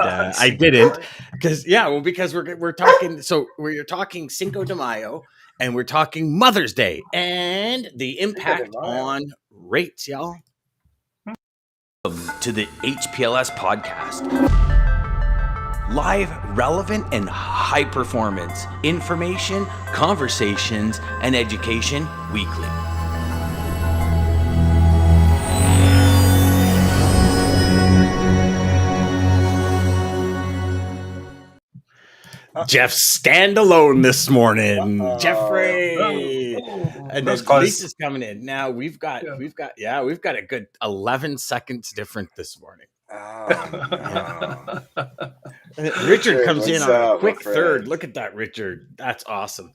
and I didn't because we're talking. So we're talking Cinco de Mayo, and we're talking Mother's Day and the impact on rates, y'all. Welcome to the HPLS podcast. Live, relevant, and high performance information, conversations, and education weekly. Jeff standalone this morning. Jeffrey. And then Lisa's coming in. Now we've got a good 11 seconds different this morning. Oh, no. Richard comes in on a quick third. Look at that, Richard. That's awesome.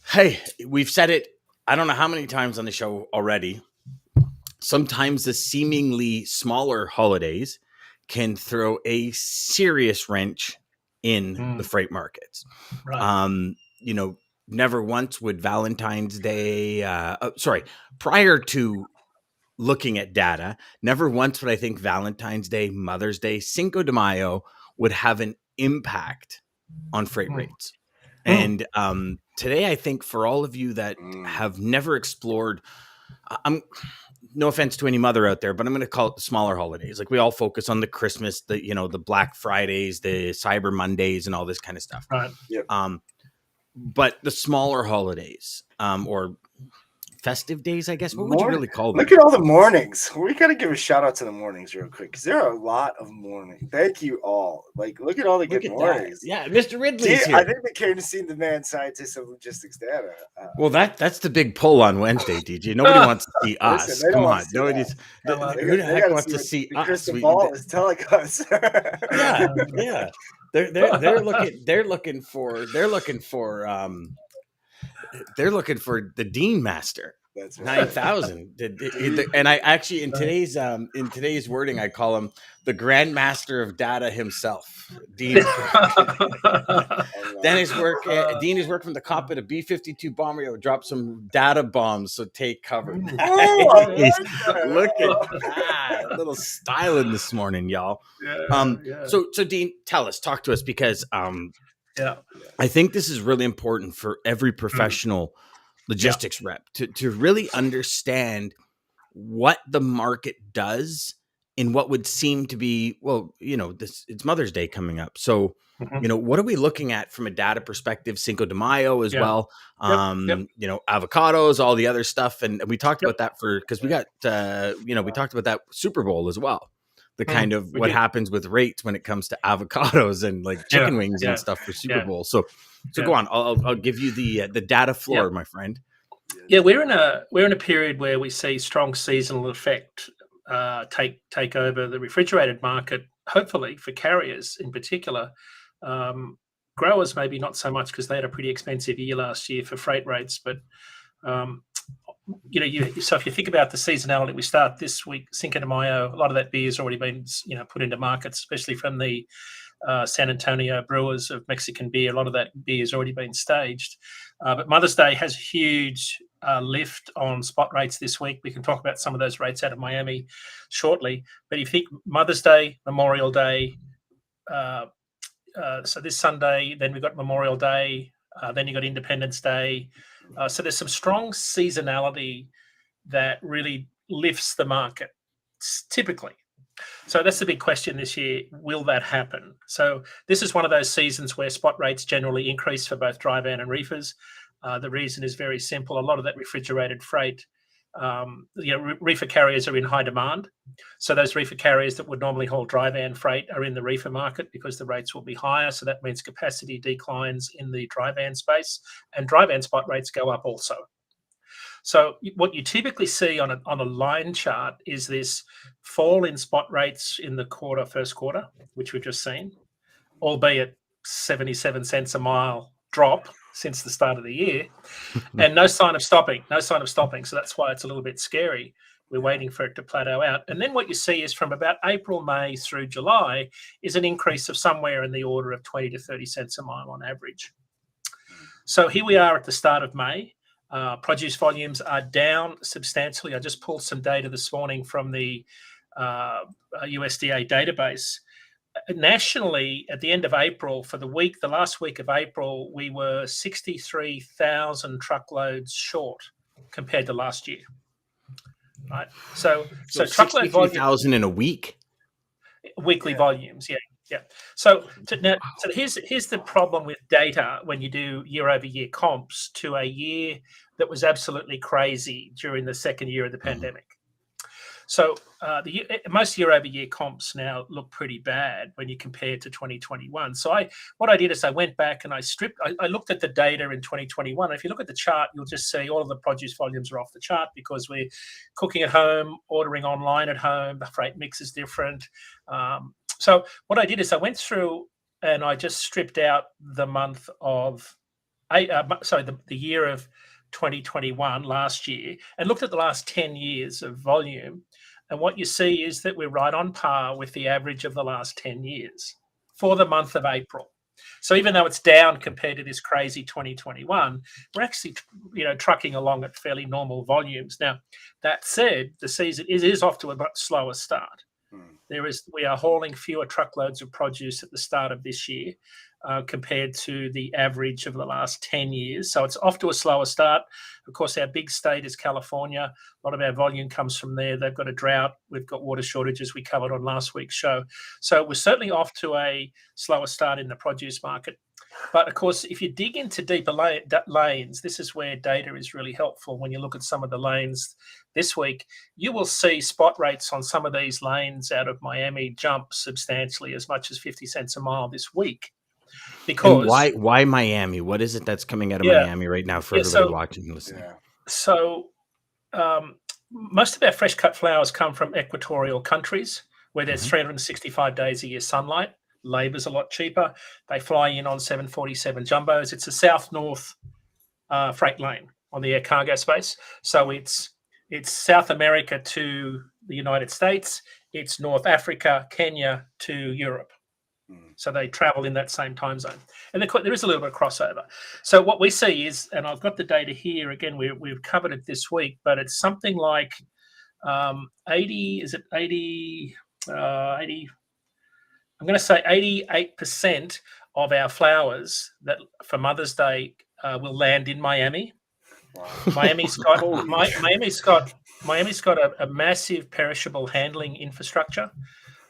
Hey, we've said it, I don't know how many times on the show already. Sometimes the seemingly smaller holidays can throw a serious wrench in the freight markets. Right. Never once would Valentine's Day, prior to looking at data, never once would I think Valentine's Day, Mother's Day, Cinco de Mayo would have an impact on freight rates. And today, I think for all of you that have never explored, no offense to any mother out there, but I'm going to call it the smaller holidays. Like we all focus on the Christmas, the Black Fridays, the Cyber Mondays, and all this kind of stuff. Right. Yep. But the smaller holidays, or festive days, I guess. What would you really call them? Look at all the mornings. We got to give a shout out to the mornings real quick because there are a lot of mornings. Thank you all. Look at all the good mornings. That. Yeah, Mr. Ridley's here. I think they came to see the man scientist of logistics data. Well, that's the big pull on Wednesday, DJ. Nobody wants to see us. Listen, Come on. Who the heck wants to see us? Crystal ball is telling us. Yeah. They're looking for the Dean Master. That's right. 9,000. And I actually in today's wording I call him the Grand Master of Data himself. Dean. Dean is working from the cockpit of B-52 bomber. He'll drop some data bombs, so take cover. Look at that. A little styling this morning, y'all. So Dean, talk to us because I think this is really important for every professional logistics rep to really understand what the market does in what would seem to be, it's Mother's Day coming up. So, what are we looking at from a data perspective? Cinco de Mayo as well. Avocados, all the other stuff. And we talked about that because we got, we talked about that Super Bowl as well. The kind of what happens with rates when it comes to avocados and like chicken wings and stuff for Super Bowl. So go on. I'll give you the data floor, my friend. Yeah, we're in a period where we see strong seasonal effect take over the refrigerated market. Hopefully for carriers in particular, growers maybe not so much because they had a pretty expensive year last year for freight rates, but. So if you think about the seasonality, we start this week, Cinco de Mayo. A lot of that beer has already been, put into markets, especially from the San Antonio brewers of Mexican beer. A lot of that beer has already been staged. But Mother's Day has a huge lift on spot rates this week. We can talk about some of those rates out of Miami shortly. But if you think Mother's Day, Memorial Day, so this Sunday, then we've got Memorial Day, then you've got Independence Day. So there's some strong seasonality that really lifts the market, typically. So that's the big question this year. Will that happen? So this is one of those seasons where spot rates generally increase for both dry van and reefers. The reason is very simple. A lot of that refrigerated freight, reefer carriers are in high demand. So those reefer carriers that would normally haul dry van freight are in the reefer market because the rates will be higher. So that means capacity declines in the dry van space, and dry van spot rates go up also. So what you typically see on a line chart is this fall in spot rates in the first quarter, which we've just seen, albeit 77 cents a mile drop since the start of the year, and no sign of stopping. So that's why it's a little bit scary. We're waiting for it to plateau out. And then what you see is from about April, May through July is an increase of somewhere in the order of 20 to 30 cents a mile on average. So here we are at the start of May. Produce volumes are down substantially. I just pulled some data this morning from the USDA database. nationally, at the end of April, for the last week of April, we were 63,000 truckloads short compared to last year. Right. So truckload volume 63,000 in a week. Weekly volumes, yeah. So here's the problem with data when you do year-over-year comps to a year that was absolutely crazy during the second year of the pandemic. So most year-over-year comps now look pretty bad when you compare to 2021. So what I did is I went back and I looked at the data in 2021. If you look at the chart, you'll just see all of the produce volumes are off the chart because we're cooking at home, ordering online at home. The freight mix is different. So what I did is I went through and I just stripped out the month of, the year of 2021 last year and looked at the last 10 years of volume. And what you see is that we're right on par with the average of the last 10 years for the month of April. So even though it's down compared to this crazy 2021, we're actually, trucking along at fairly normal volumes. Now, that said, the season is off to a much slower start. We are hauling fewer truckloads of produce at the start of this year compared to the average of the last 10 years. So it's off to a slower start. Of course, our big state is California. A lot of our volume comes from there. They've got a drought. We've got water shortages we covered on last week's show. So we're certainly off to a slower start in the produce market. But of course, if you dig into deeper lanes, this is where data is really helpful. When you look at some of the lanes this week, you will see spot rates on some of these lanes out of Miami jump substantially, as much as 50 cents a mile this week. Because and why Miami? What is it that's coming out of Miami right now for everybody watching and listening? So most of our fresh cut flowers come from equatorial countries where there's 365 days a year sunlight. Labor's a lot cheaper. They fly in on 747 jumbos. It's a south-north freight lane on the air cargo space. So it's South America to the United States. It's North Africa, Kenya to Europe. So they travel in that same time zone. And there is a little bit of crossover. So what we see is, and I've got the data here, again, we've covered it this week, but it's something like 80, is it 80, 80, I'm going to say 88% of our flowers that for Mother's Day will land in Miami. Wow. Miami's got a massive perishable handling infrastructure.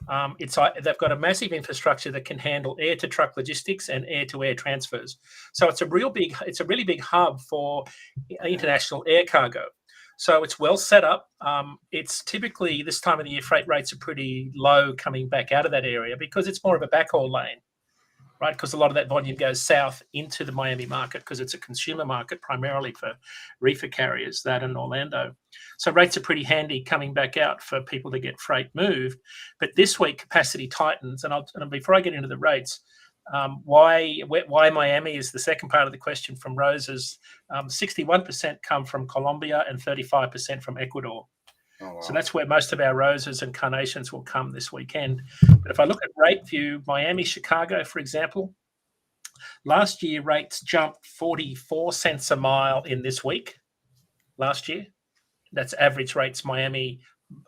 They've got a massive infrastructure that can handle air to truck logistics and air to air transfers. So it's a really big hub for international air cargo. So it's well set up. It's typically this time of the year, freight rates are pretty low coming back out of that area because it's more of a backhaul lane, right? Because a lot of that volume goes south into the Miami market because it's a consumer market primarily for reefer carriers, that and Orlando. So rates are pretty handy coming back out for people to get freight moved. But this week capacity tightens, and before I get into the rates, why Miami is the second part of the question from Rose's. 61% come from Colombia and 35% from Ecuador. Oh, wow. So that's where most of our roses and carnations will come this weekend. But if I look at rate view, Miami, Chicago, for example, last year rates jumped 44 cents a mile in this week. Last year, that's average rates. Miami,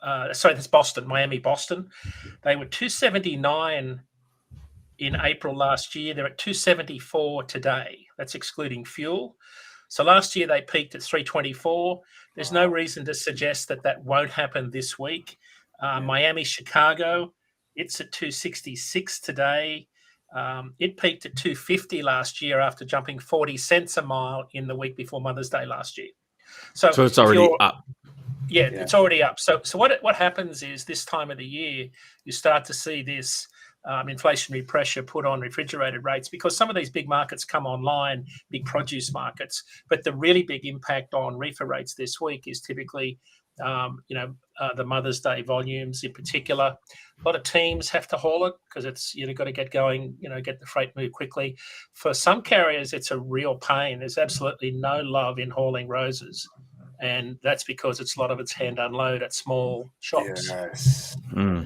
that's Boston. Miami, Boston, they were 279 in April last year. They're at 274 today. That's excluding fuel. So last year they peaked at 324. There's no reason to suggest that won't happen this week. Miami, Chicago, it's at 266 today. It peaked at 250 last year after jumping 40 cents a mile in the week before Mother's Day last year. So it's already up. Yeah, it's already up. So what happens is this time of the year, you start to see this inflationary pressure put on refrigerated rates because some of these big markets come online, big produce markets. But the really big impact on reefer rates this week is typically, the Mother's Day volumes in particular. A lot of teams have to haul it because it's got to get going, get the freight moved quickly. For some carriers, it's a real pain. There's absolutely no love in hauling roses. And that's because a lot of it's hand unload at small shops. Yes.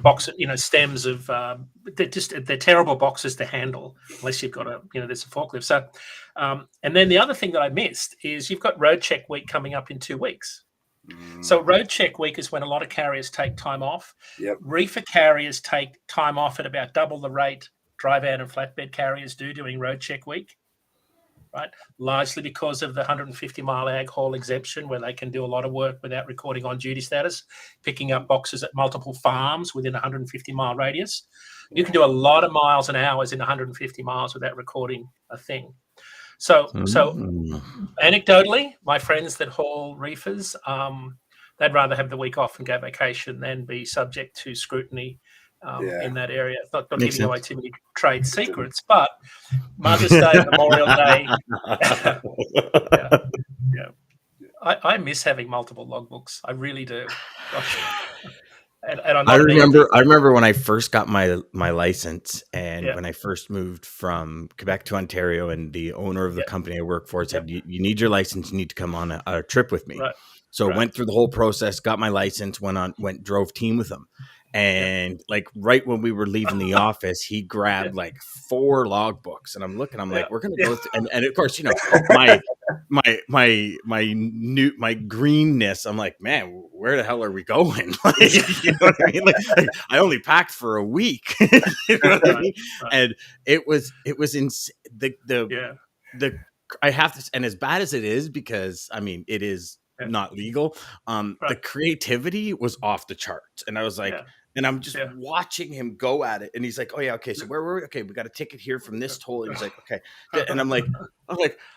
Boxes, stems of they're terrible boxes to handle unless you've got there's a forklift. So, and then the other thing that I missed is you've got road check week coming up in 2 weeks. So road check week is when a lot of carriers take time off. Yep. Reefer carriers take time off at about double the rate dry van and flatbed carriers do doing road check week, right? Largely because of the 150-mile ag haul exemption, where they can do a lot of work without recording on duty status, picking up boxes at multiple farms within a 150-mile radius. You can do a lot of miles and hours in 150 miles without recording a thing. So anecdotally, my friends that haul reefers, they'd rather have the week off and go vacation than be subject to scrutiny in that area. Not giving away too many trade secrets, but Mother's Day, Memorial Day. Yeah. I miss having multiple logbooks. I really do. Gosh. And I remember when I first got my license, and when I first moved from Quebec to Ontario, and the owner of the company I work for said, you need your license, you need to come on a trip with me. Right. So I went through the whole process, got my license, drove team with him. And like right when we were leaving the office, he grabbed like 4 logbooks, and I'm like, we're gonna go through, and of course, my greenness. I'm like, man, where the hell are we going? Like, you know what I mean? Like I only packed for a week, you know what I mean? And it was I have to, and as bad as it is, because I mean it is not legal. The creativity was off the charts, and I was like. And I'm just watching him go at it. And he's like, oh, yeah, okay, so where were we? Okay, we got a ticket here from this toll. And he's like, okay. And I'm like,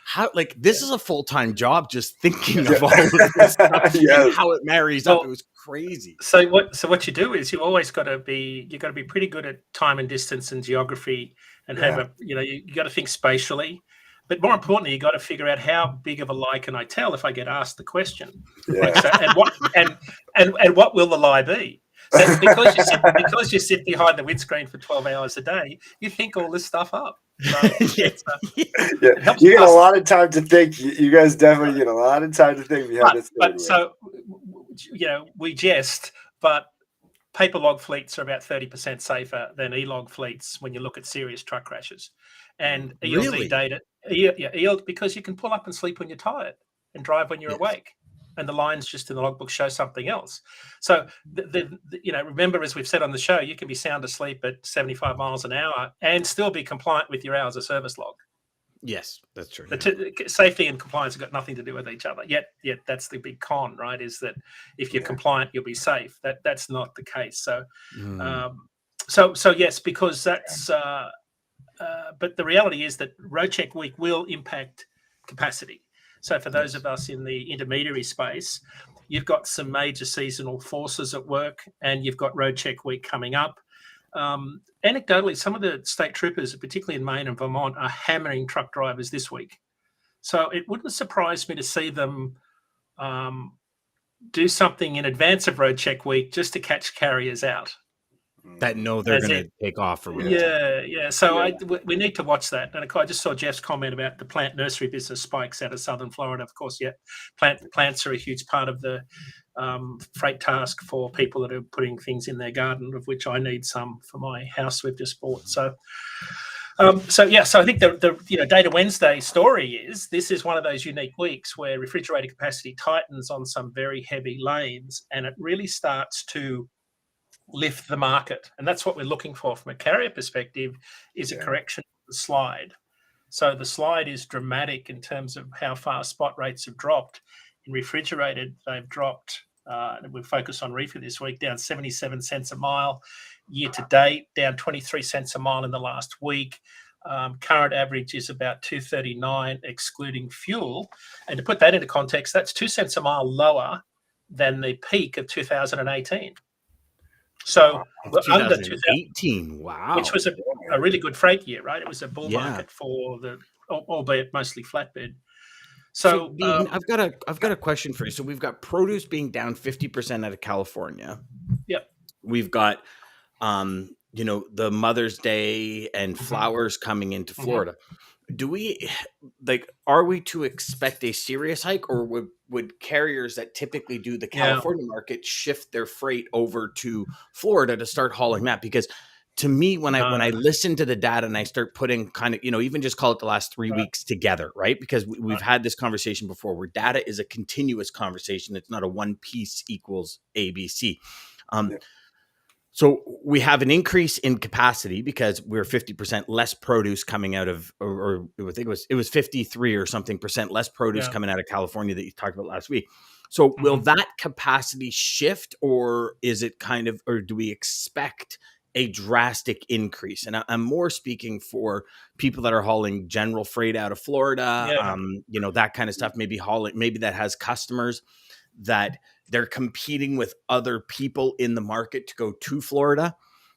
how, like, this is a full-time job just thinking of all of this stuff and how it marries up. It was crazy. So what you do is you got to be pretty good at time and distance and geography, and have you got to think spatially. But more importantly, you got to figure out how big of a lie can I tell if I get asked the question. And what will the lie be? So because you sit behind the windscreen for 12 hours a day, you think all this stuff up. So you get a lot of time to think. You guys definitely get a lot of time to think behind this. But so, we jest, but paper log fleets are about 30% safer than e-log fleets when you look at serious truck crashes. And ELD data, ELD, because you can pull up and sleep when you're tired and drive when you're awake. And the lines just in the logbook show something else. So, remember, as we've said on the show, you can be sound asleep at 75 miles an hour and still be compliant with your hours of service log. Yes, that's true. Safety and compliance have got nothing to do with each other. Yet that's the big con, right? Is that if you're compliant, you'll be safe. That's not the case. So, so yes, because that's. But the reality is that road check week will impact capacity. So for those of us in the intermediary space, you've got some major seasonal forces at work, and you've got road check week coming up. Anecdotally, some of the state troopers, particularly in Maine and Vermont, are hammering truck drivers this week. So it wouldn't surprise me to see them do something in advance of road check week just to catch carriers out. That know they're going to take off for real. Yeah. So we need to watch that. And I just saw Jeff's comment about the plant nursery business spikes out of southern Florida. Of course, plants are a huge part of the freight task for people that are putting things in their garden, of which I need some for my house we've just bought. So I think the Data Wednesday story is this is one of those unique weeks where refrigerator capacity tightens on some very heavy lanes, and it really starts to lift the market. And that's what we're looking for from a carrier perspective, is a correction of the slide. So the slide is dramatic in terms of how far spot rates have dropped. In refrigerated, they've dropped, and we've focused on reefer this week, down 77 cents a mile year to date, down 23 cents a mile in the last week. Current average is about 239 excluding fuel. And to put that into context, that's 2 cents a mile lower than the peak of 2018. So under 2018, wow, which was a really good freight year, right? It was a bull market for albeit mostly flatbed. So Dean, I've got a question for you. So we've got produce being down 50% out of California. Yep. We've got the Mother's Day and flowers coming into Florida. Are we to expect a serious hike, or would carriers that typically do the California market shift their freight over to Florida to start hauling that? Because to me, when I listen to the data and I start putting kind of, even just call it the last 3 weeks together, right? Because we've had this conversation before where data is a continuous conversation. It's not a one piece equals ABC. So we have an increase in capacity because we're 50% less produce coming out of, or I think it was 53 or something percent less produce coming out of California that you talked about last week. So will that capacity shift, or is it kind of, or do we expect a drastic increase? And I'm more speaking for people that are hauling general freight out of Florida, that kind of stuff, maybe that has customers that they're competing with other people in the market to go to Florida.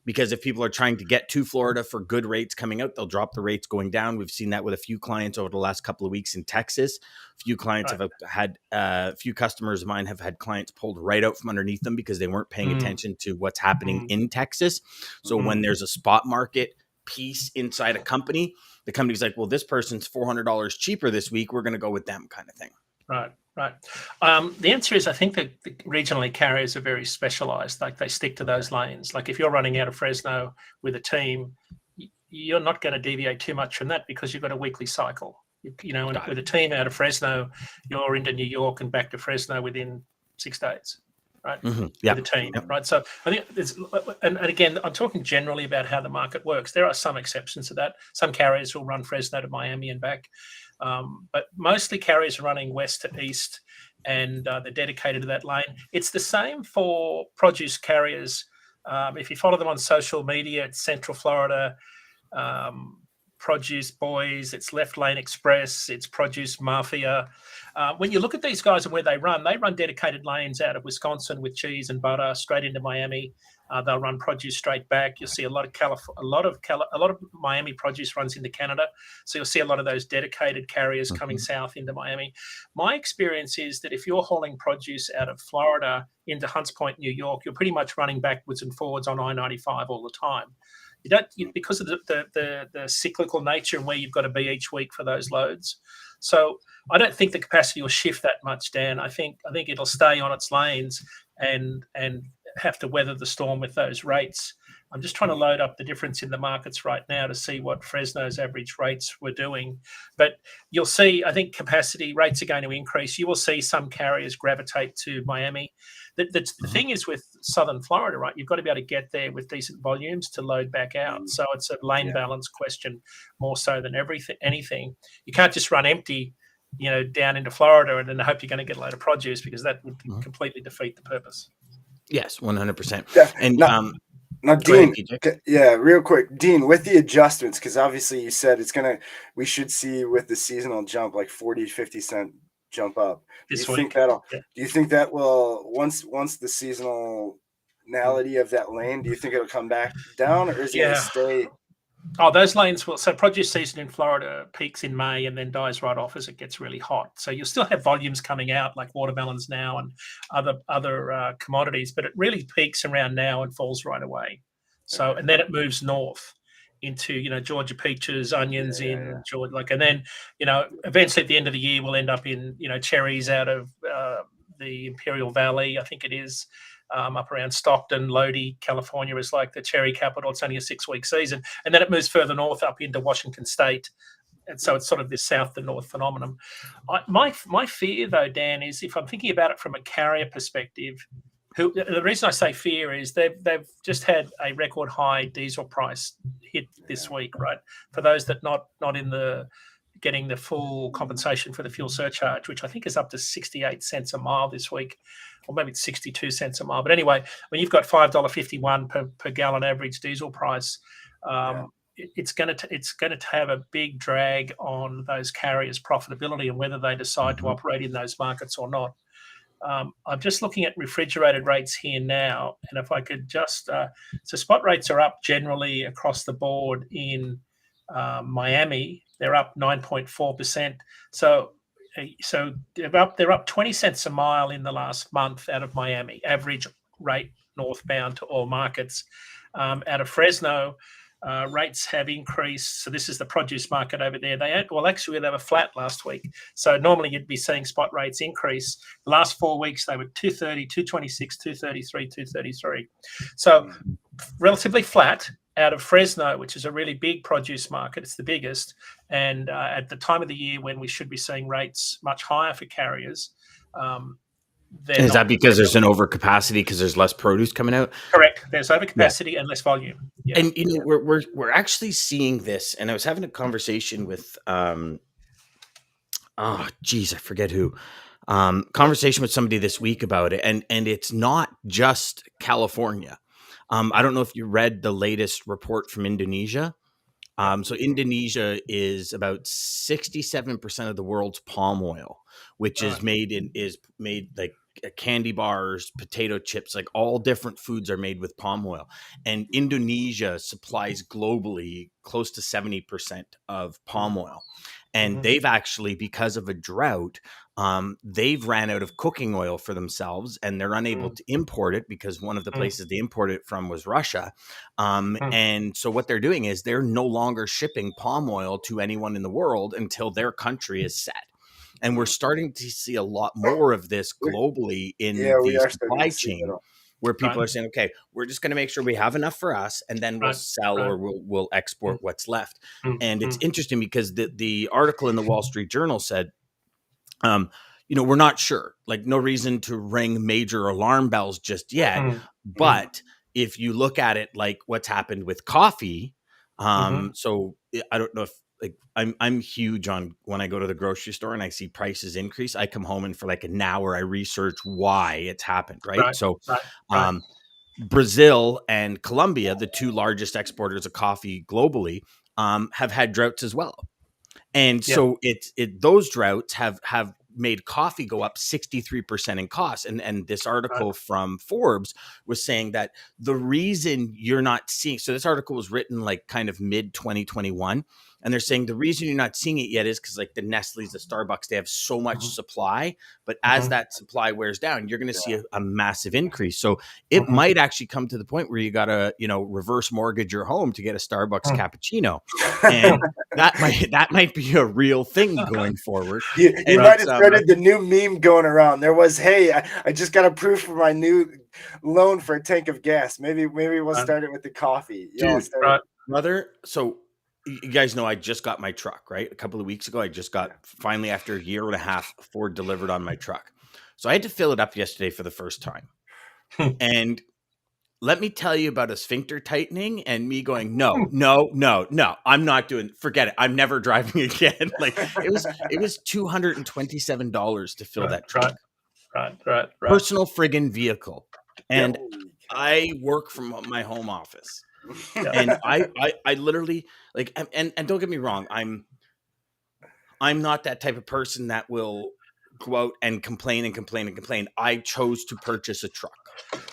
Because if people are trying to get to Florida for good rates coming out, they'll drop the rates going down. We've seen that with a few clients over the last couple of weeks in Texas. A few clients have had, a few customers of mine have had clients pulled right out from underneath them because they weren't paying attention to what's happening in Texas. So when there's a spot market piece inside a company, the company's like, well, this person's $400 cheaper this week, we're going to go with them, kind of thing. Right. The answer is, I think that the regionally carriers are very specialized. Like, they stick to those lanes. Like, if you're running out of Fresno with a team, you're not going to deviate too much from that because you've got a weekly cycle. And with a team out of Fresno, you're into New York and back to Fresno within 6 days. Right. With the team. Right. So I think there's, and again, I'm talking generally about how the market works. There are some exceptions to that. Some carriers will run Fresno to Miami and back. But mostly carriers are running west to east, and they're dedicated to that lane. It's the same for produce carriers. If you follow them on social media, it's Central Florida Produce Boys, it's Left Lane Express, it's Produce Mafia. When you look at these guys and where they run dedicated lanes out of Wisconsin with cheese and butter straight into Miami. They'll run produce straight back. You'll see a lot of Miami produce runs into Canada, so you'll see a lot of those dedicated carriers coming south into Miami. My experience is that if you're hauling produce out of Florida into Hunts Point, New York, you're pretty much running backwards and forwards on I-95 all the time. Because of the cyclical nature and where you've got to be each week for those loads. So I don't think the capacity will shift that much, Dan. I think it'll stay on its lanes and have to weather the storm with those rates. I'm just trying to load up the difference in the markets right now to see what Fresno's average rates were doing. But you'll see, I think capacity rates are going to increase. You will see some carriers gravitate to Miami. The thing is with Southern Florida, right, you've got to be able to get there with decent volumes to load back out. So it's a lane balance question more so than anything. You can't just run empty, down into Florida and then hope you're going to get a load of produce, because that would completely defeat the purpose. Yes, 100%. Yeah. And now, Dean, real quick, Dean, with the adjustments, because obviously you said we should see with the seasonal jump like 40, 50 cent jump up. Do you think that will, once the seasonality of that lane, do you think it'll come back down, or is it going to stay? Oh, those lanes will. So produce season in Florida peaks in May and then dies right off as it gets really hot. So you'll still have volumes coming out like watermelons now and other commodities, but it really peaks around now and falls right away. So and then it moves north into Georgia peaches, onions Georgia, and then eventually at the end of the year we'll end up in cherries out of the Imperial Valley, I think it is. Up around Stockton, Lodi, California is like the cherry capital. It's only a 6-week season. And then it moves further north up into Washington State. And so it's sort of this south to north phenomenon. My fear, though, Dan, is if I'm thinking about it from a carrier perspective, the reason I say fear is they've just had a record high diesel price hit this week, right? For those that not in the getting the full compensation for the fuel surcharge, which I think is up to 68 cents a mile this week, or maybe it's 62 cents a mile. But anyway, when you've got $5.51 per gallon average diesel price, it's going to have a big drag on those carriers' profitability and whether they decide to operate in those markets or not. I'm just looking at refrigerated rates here now, and if I could just so spot rates are up generally across the board in Miami. They're up 9.4%. So they're up 20 cents a mile in the last month out of Miami. Average rate northbound to all markets. Out of Fresno, rates have increased. So this is the produce market over there. They were flat last week. So normally you'd be seeing spot rates increase. The last 4 weeks they were 230, 226, 233, 233. So relatively flat. out of Fresno, which is a really big produce market. It's the biggest. And at the time of the year when we should be seeing rates much higher for carriers, is that because there's an overcapacity because there's less produce coming out? Correct. There's overcapacity and less volume. Yeah. And we're actually seeing this. And I was having a conversation with I forget who. Conversation with somebody this week about it, and it's not just California. I don't know if you read the latest report from Indonesia. So Indonesia is about 67% of the world's palm oil, which is made like candy bars, potato chips, like all different foods are made with palm oil. And Indonesia supplies globally close to 70% of palm oil. And they've actually, because of a drought, they've ran out of cooking oil for themselves, and they're unable to import it because one of the places they imported it from was Russia. And so what they're doing is they're no longer shipping palm oil to anyone in the world until their country is set. And we're starting to see a lot more of this globally in the supply chain, where people are saying, okay, we're just going to make sure we have enough for us, and then we'll sell or we'll export what's left. And it's interesting because the article in the Wall Street Journal said, we're not sure, like no reason to ring major alarm bells just yet. But if you look at it, like what's happened with coffee, so I don't know if, like, I'm huge on when I go to the grocery store and I see prices increase, I come home and for like an hour, I research why it's happened. Right. Brazil and Colombia, the two largest exporters of coffee globally, have had droughts as well. And so those droughts have made coffee go up 63% in cost. And this article from Forbes was saying that the reason you're not seeing, so this article was written like kind of mid 2021. And they're saying the reason you're not seeing it yet is because like the Nestle's, the Starbucks, they have so much supply. But as that supply wears down, you're going to see a massive increase. So it might actually come to the point where you got to, reverse mortgage your home to get a Starbucks cappuccino. And that might be a real thing going forward. You might have started the new meme going around. There was, hey, I just got approved for my new loan for a tank of gas. Maybe we'll start it with the coffee. Brother, so you guys know I just got my truck, right? A couple of weeks ago, I just got, finally, after a year and a half, Ford delivered on my truck. So I had to fill it up yesterday for the first time. And let me tell you about a sphincter tightening and me going, no, I'm not doing, forget it. I'm never driving again. Like it was $227 to fill that truck. Right. Personal friggin' vehicle. And I work from my home office. And I literally like, and don't get me wrong, I'm not that type of person that will go out and complain. I chose to purchase a truck.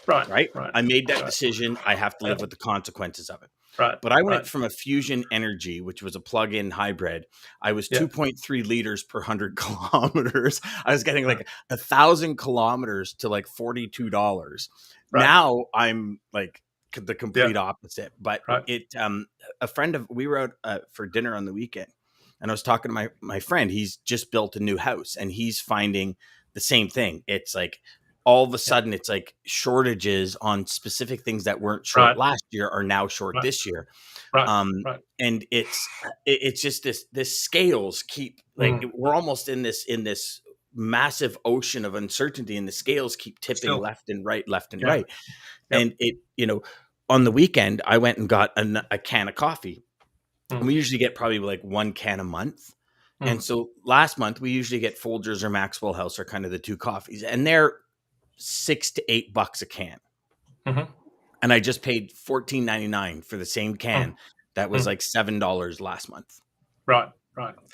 Right. I made that decision. I have to live with the consequences of it. But I went from a Fusion Energy, which was a plug-in hybrid. I was 2.3 liters per 100 kilometers. I was getting like 1,000 kilometers to like $42. Now I'm like the complete opposite. But a friend of, we were out for dinner on the weekend, and I was talking to my friend. He's just built a new house, and he's finding the same thing. It's like all of a sudden it's like shortages on specific things that weren't short last year are now short this year. And it's just this scales keep like we're almost in this massive ocean of uncertainty, and the scales keep tipping left and right. And it, on the weekend I went and got a can of coffee. And we usually get probably like one can a month. And so last month we usually get Folgers or Maxwell House are kind of the two coffees, and they're $6 to $8 a can. And I just paid $14.99 for the same can that was like $7 last month. Right.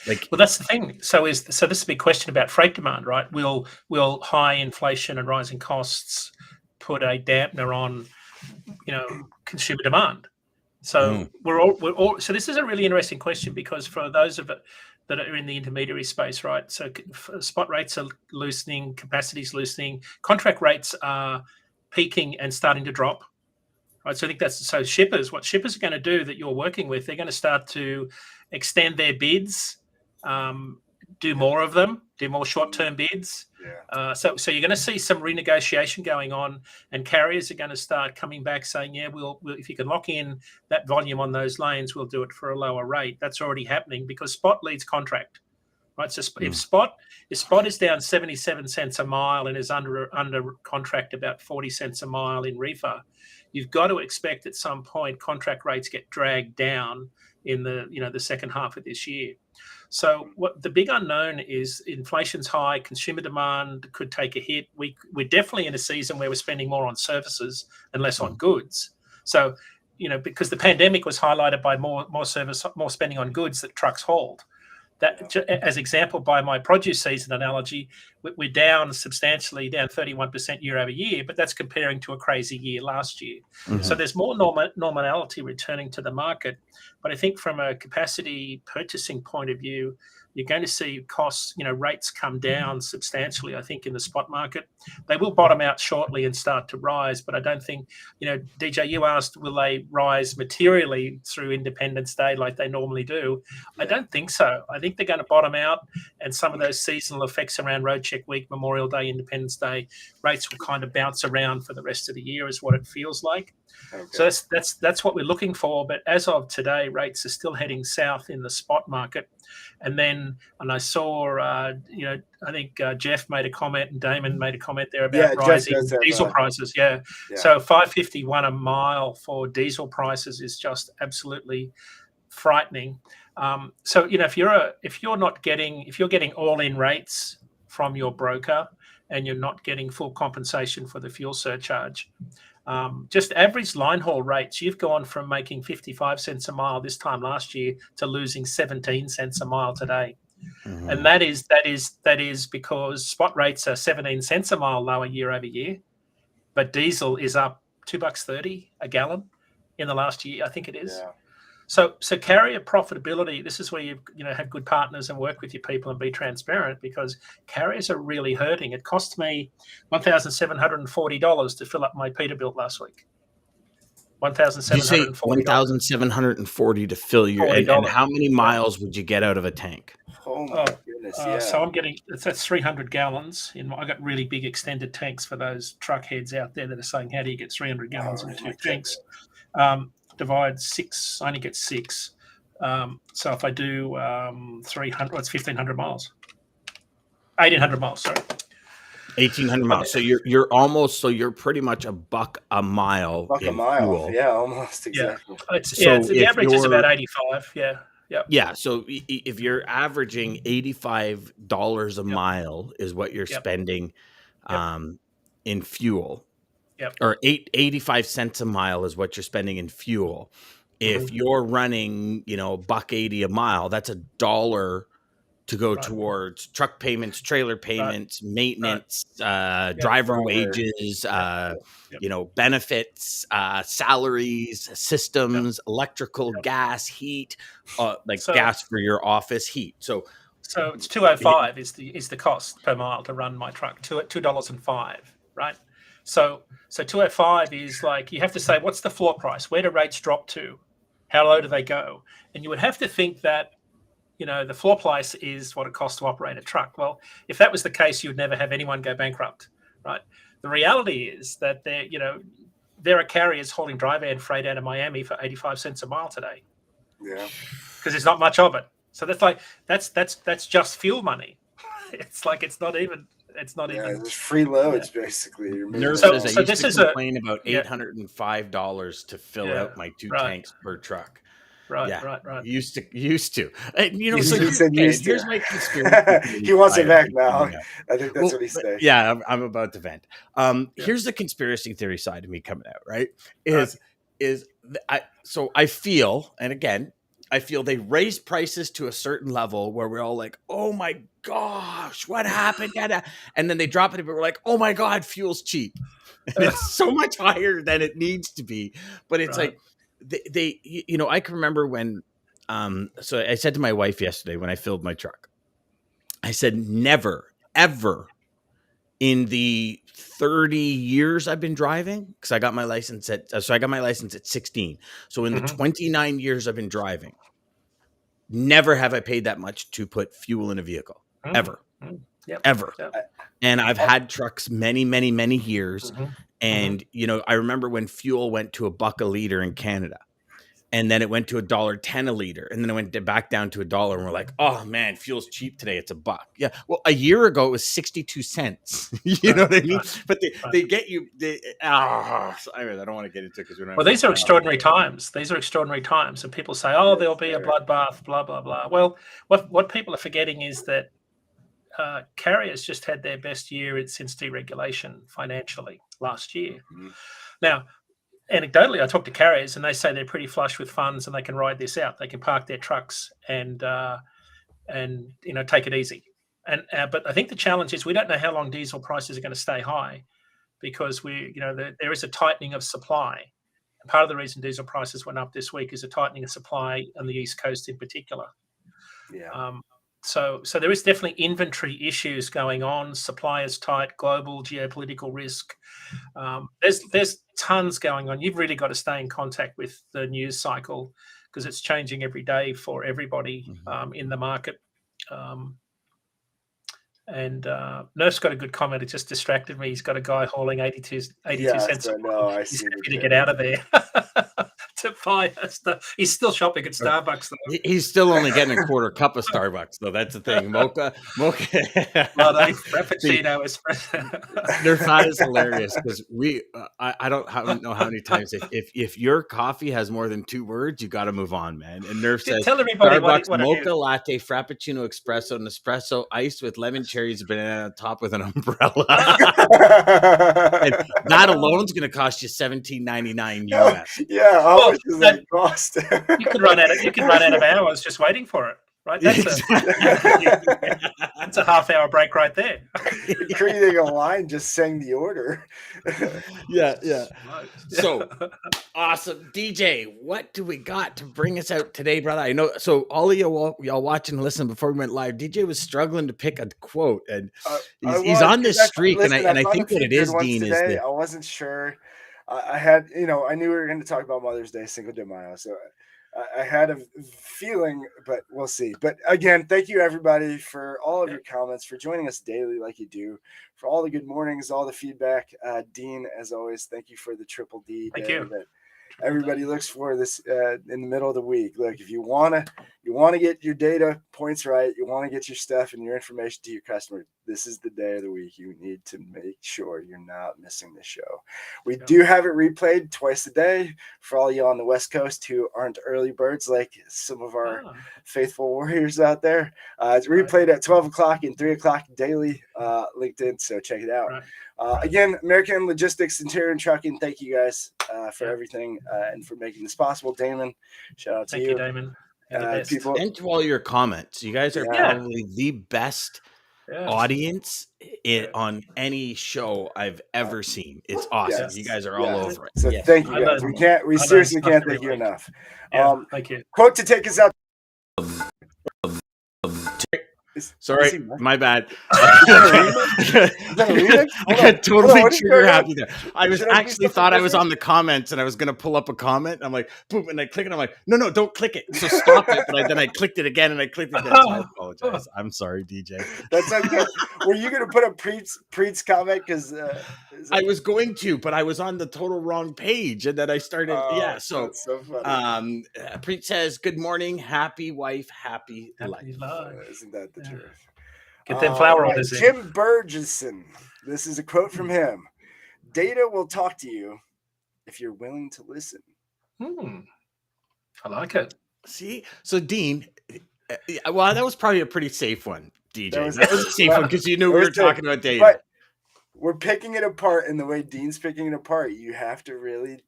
Like, well, that's the thing. So this is a big question about freight demand, right? Will high inflation and rising costs put a dampener on, consumer demand? So we're all. So this is a really interesting question, because for those of it that are in the intermediary space, right? So spot rates are loosening, capacity's loosening, contract rates are peaking and starting to drop. Right. So I think what shippers are going to do that you're working with, they're going to start to extend their bids, do more of them, do more short-term bids, So you're going to see some renegotiation going on, and carriers are going to start coming back saying, yeah, we'll if you can lock in that volume on those lanes, we'll do it for a lower rate. That's already happening because spot leads contract. Right, so if spot is down 77 cents a mile and is under contract about 40 cents a mile in reefer, you've got to expect at some point contract rates get dragged down in the second half of this year. So what the big unknown is, inflation's high, consumer demand could take a hit. We're definitely in a season where we're spending more on services and less on goods. So because the pandemic was highlighted by more spending on goods that trucks hauled. That, as example, by my produce season analogy, we're down substantially, down 31% year over year, but that's comparing to a crazy year last year. So there's more normality returning to the market. But I think from a capacity purchasing point of view, you're going to see costs, rates come down substantially, I think, in the spot market. They will bottom out shortly and start to rise, but I don't think, DJ, you asked, will they rise materially through Independence Day like they normally do? I don't think so. I think they're going to bottom out, and some of those seasonal effects around Road Check Week, Memorial Day, Independence Day, rates will kind of bounce around for the rest of the year is what it feels like. Okay. So that's what we're looking for. But as of today, rates are still heading south in the spot market. And I saw, I think Jeff made a comment and Daman made a comment there about rising diesel prices. Yeah. So $5.51 a mile for diesel prices is just absolutely frightening. So if you're getting all-in rates from your broker and you're not getting full compensation for the fuel surcharge, just average line haul rates, you've gone from making 55 cents a mile this time last year to losing 17 cents a mile today. And that is because spot rates are 17 cents a mile lower year over year, but diesel is up $2.30 a gallon in the last year, I think it is. So carrier profitability, this is where you have good partners and work with your people and be transparent, because carriers are really hurting. It cost me $1,740 to fill up my Peterbilt last week. $1,740 to fill your and how many miles would you get out of a tank? Oh my goodness! So I'm getting that's 300 gallons. I got really big extended tanks for those truck heads out there that are saying, how do you get 300 gallons in two tanks? Divide 6, I only get 6. So if I do 300, it's 1,500 miles. 1,800 miles, sorry. 1,800 miles. So you're pretty much $1 a mile. Fuel. Yeah, almost exactly. The average is about 85. Yeah. Yep. Yeah. So if you're averaging $85 a mile is what you're spending in fuel. Yep. Or 85 cents a mile is what you're spending in fuel. If you're running, $1.80 a mile, that's $1 to go towards truck payments, trailer payments, maintenance, driver wages, benefits, salaries, systems, electrical, gas, heat, gas for your office, heat. So it's $2.05 is the cost per mile to run my truck. $2.05, right? So $2.05 is like, you have to say, what's the floor price? Where do rates drop to? How low do they go? And you would have to think that, the floor price is what it costs to operate a truck. Well, if that was the case, you would never have anyone go bankrupt, right? The reality is that there are carriers hauling dry van freight out of Miami for 85 cents a mile today. Yeah. Because there's not much of it. So that's just fuel money. It's like it's not even. It's free loads basically. This is complain about $805 to fill out my 2 tanks per truck. Right. Used to. And, here's my conspiracy. He wants it back now. I think that's what he's saying. Yeah, I'm about to vent. Here's the conspiracy theory side of me coming out. Right? I feel, and again, I feel they raise prices to a certain level where we're all like, oh my gosh, what happened? And then they drop it, but we're like, oh my God, fuel's cheap. And it's so much higher than it needs to be. But it's like, they I can remember when, so I said to my wife yesterday when I filled my truck, I said, never, ever in the 30 years I've been driving, because I got my license at 16. So in the 29 years I've been driving, never have I paid that much to put fuel in a vehicle, ever, ever. And I've had trucks many, many, many years. And, I remember when fuel went to $1 a liter in Canada. And then it went to $1.10 a liter. And then it went back down to $1. And we're like, oh, man, fuel's cheap today. It's $1. Yeah. Well, a year ago, it was 62 cents. You know what I mean? But they get you. I don't want to get into it because we're not. Well, these are extraordinary times. These are extraordinary times. And people say, oh, there'll be a bloodbath, blah, blah, blah. Well, what people are forgetting is that carriers just had their best year since deregulation financially last year. Now, anecdotally, I talk to carriers and they say they're pretty flush with funds and they can ride this out. They can park their trucks and take it easy. But I think the challenge is we don't know how long diesel prices are going to stay high because there is a tightening of supply. And part of the reason diesel prices went up this week is a tightening of supply on the East Coast in particular. Yeah. So there is definitely inventory issues going on. Supply is tight, global geopolitical risk. There's tons going on. You've really got to stay in contact with the news cycle because it's changing every day for everybody in the market. And Nerf's got a good comment. It just distracted me. He's got a guy hauling 82 cents. He's happy to get out of there to buy stuff. He's still shopping at Starbucks, though. He's still only getting a quarter cup of Starbucks, though. That's the thing. Mocha. Frappuccino espresso. Nerf is hilarious because I don't know how many times if your coffee has more than 2 words, you got to move on, man. And Nerf says tell everybody Starbucks what mocha latte, frappuccino espresso, Nespresso iced with lemon cherries, banana on top with an umbrella. And that alone is going to cost you $17.99 US. Yeah, how much does that cost? You could run out of hours just waiting for it, right? That's a half-hour break right there. Creating a line, just saying the order. Yeah. So awesome, DJ. What do we got to bring us out today, brother? I know. So all of y'all watching and listening before we went live, DJ was struggling to pick a quote, and he's on this streak. And I think what it is, Dean, today, I wasn't sure. I had, I knew we were going to talk about Mother's Day, Cinco de Mayo, so I had a feeling, but we'll see. But again, thank you everybody for all of your comments, for joining us daily like you do, for all the good mornings, all the feedback. Dean, as always, thank you for the Triple D. Thank you. That everybody looks for this in the middle of the week. Look, if you want to get your data points right, you want to get your stuff and your information to your customer, this is the day of the week. You need to make sure you're not missing the show. We do have it replayed twice a day for all you on the West Coast who aren't early birds like some of our faithful warriors out there. It's replayed at 12 o'clock and 3 o'clock daily, LinkedIn, so check it out. Again, American Logistics, Centurion Trucking, thank you guys for everything and for making this possible. Damon, shout out to you. Thank you, Daman. People, and to all your comments. You guys are probably the best audience on any show I've ever seen. It's awesome. You guys are all over it. So thank you guys. We seriously can't thank you enough. Thank you. Quote to take us out. Sorry, my bad. I got totally trigger happy there. I was actually thought I was on the comments and I was going to pull up a comment. I'm like, boom, and I click it. I'm like, no, don't click it. So stop it. But then I clicked it again and I clicked it again. So I apologize. I'm sorry, DJ. That's okay. Were you going to put a Preet's comment? Because I was going to, but I was on the total wrong page. And then I started. So funny. Preet says, good morning. Happy wife, happy life. Isn't that the truth? Get them flower orders in. Jim Burgesson. This is a quote from him. Data will talk to you if you're willing to listen. I like it. See? So, Dean, well, that was probably a pretty safe one, DJ. That was a safe one because you knew we were talking about data. But we're picking it apart, and the way Dean's picking it apart, you have to really...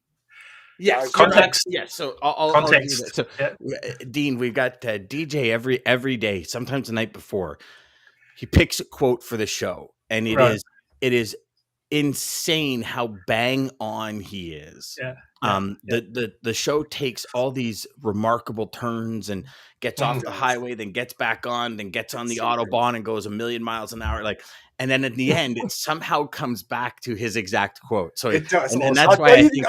Yes, context. Yes, so I'll do that. So, Dean, we've got DJ every day, sometimes the night before. He picks a quote for the show, and it is insane how bang on he is. The show takes all these remarkable turns and gets off the highway, then gets back on, then gets on the Autobahn and goes a million miles an hour, and then at the end, it somehow comes back to his exact quote. So it does, and that's why I think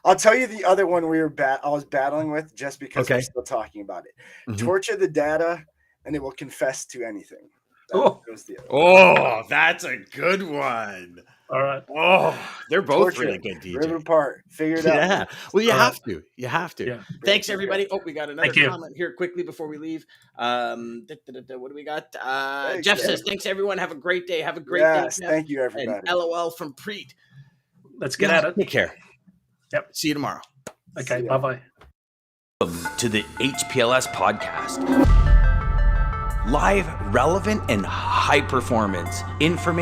I'll tell you the other one I was battling with just because we're still talking about it. Torture the data, and it will confess to anything. That's a good one. All right. Oh, they're both really good, DJ. Rip apart. Figure it out. Yeah. Well, you have to. You have to. Yeah. Thanks, everybody. Oh, we got another comment here quickly before we leave. What do we got? Jeff says, thanks, everyone. Have a great day. Have a great day. Jeff. Thank you, everybody. And LOL from Preet. Let's get at it. Take care. Yep. See you tomorrow. Okay. Bye-bye. Welcome to the HPLS podcast. Live, relevant, and high performance information.